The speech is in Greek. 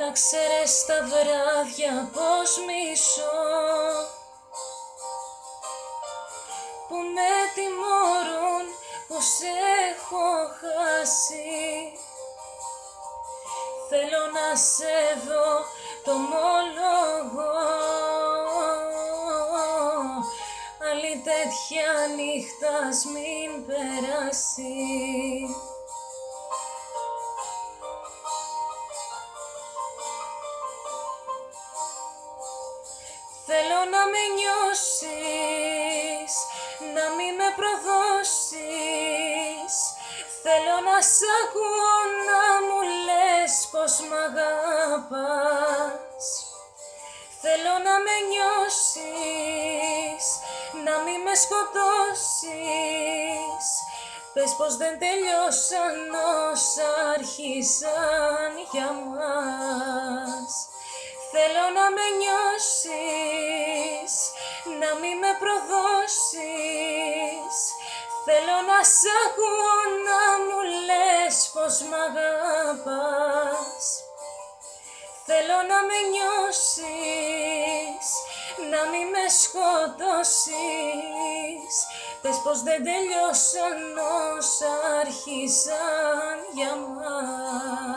Να ξέρεις τα βράδια πως μισώ, που με τιμωρούν πως έχω χάσει. Θέλω να σε δω, το ομολογώ, άλλη τέτοια νύχτας μην περάσει. Θέλω να με νιώσεις, να μην με προδώσεις. Θέλω να σ' ακούω να μου λες πως μ' αγαπάς. Θέλω να με νιώσεις, να μην με σκοτώσεις. Πες πως δεν τελειώσαν όσα άρχισαν για μας. Θέλω να με νιώσεις, να μην με προδώσεις. Θέλω να σ' ακούω να μου λες πως μ' αγαπάς. Θέλω να με νιώσεις, να μην με σκοτώσεις. Πες πως δεν τελειώσαν όσα άρχισαν για μας.